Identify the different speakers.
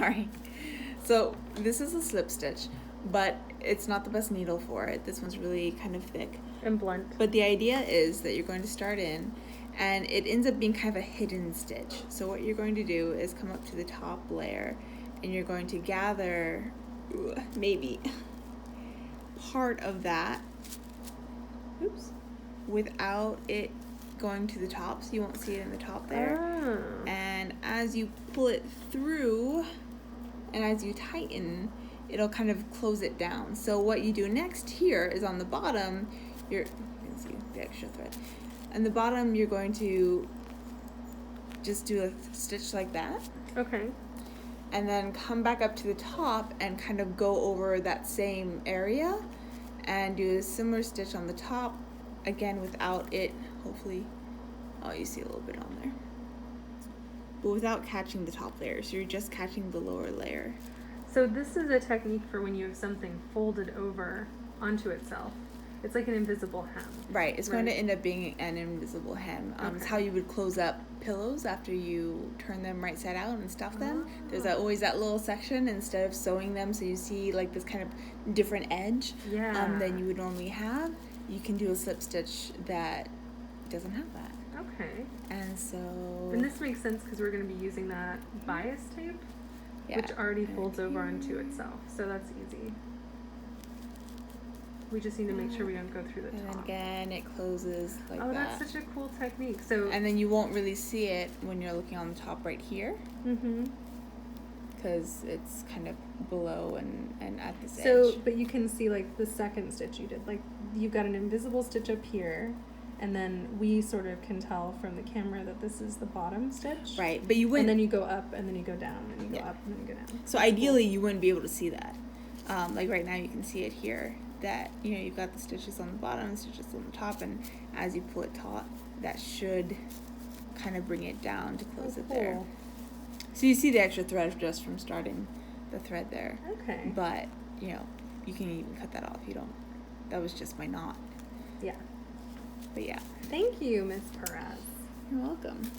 Speaker 1: Sorry. So this is a slip stitch, but it's not the best needle for it. This one's really kind of thick.
Speaker 2: And blunt.
Speaker 1: But the idea is that you're going to start in, and it ends up being kind of a hidden stitch. So what you're going to do is come up to the top layer, and you're going to gather maybe part of that, without it going to the top, so you won't see it in the top there.
Speaker 2: Oh.
Speaker 1: And as you pull it through, and as you tighten, it'll kind of close it down. So what you do next here is on the bottom, you can see the extra thread. On the bottom, you're going to just do a stitch like that.
Speaker 2: Okay.
Speaker 1: And then come back up to the top and kind of go over that same area and do a similar stitch on the top, again without it, hopefully, oh, you see a little bit on there, but without catching the top layer, so you're just catching the lower layer.
Speaker 2: So this is a technique for when you have something folded over onto itself. It's like an invisible hem.
Speaker 1: Right, it's going to end up being an invisible hem. It's how you would close up pillows after you turn them right side out and stuff them. There's always that little section, instead of sewing them so you see like this kind of different edge than you would normally have. You can do a slip stitch that doesn't have that.
Speaker 2: Okay.
Speaker 1: And so...
Speaker 2: And this makes sense because we're going to be using that bias tape, which already folds over onto itself. So that's easy. We just need to make sure we don't go through the top.
Speaker 1: And then again, it closes like that.
Speaker 2: Oh, that's such a cool technique. So.
Speaker 1: And then you won't really see it when you're looking on the top right here.
Speaker 2: Mm-hmm.
Speaker 1: Because it's kind of below and at this edge.
Speaker 2: So, but you can see like the second stitch you did. Like you've got an invisible stitch up here, and then we sort of can tell from the camera that this is the bottom stitch.
Speaker 1: Right, but you wouldn't.
Speaker 2: And then you go up, and then you go down, and you go up, and then you go down.
Speaker 1: So ideally, you wouldn't be able to see that. Like right now, you can see it here. That, you know, you've got the stitches on the bottom and stitches on the top, and as you pull it taut, that should kind of bring it down to close it there. So you see the extra thread just from starting the thread there.
Speaker 2: Okay.
Speaker 1: But, you know, you can even cut that off. You don't. That was just my knot.
Speaker 2: Yeah.
Speaker 1: But yeah.
Speaker 2: Thank you, Miss Perez.
Speaker 1: You're welcome.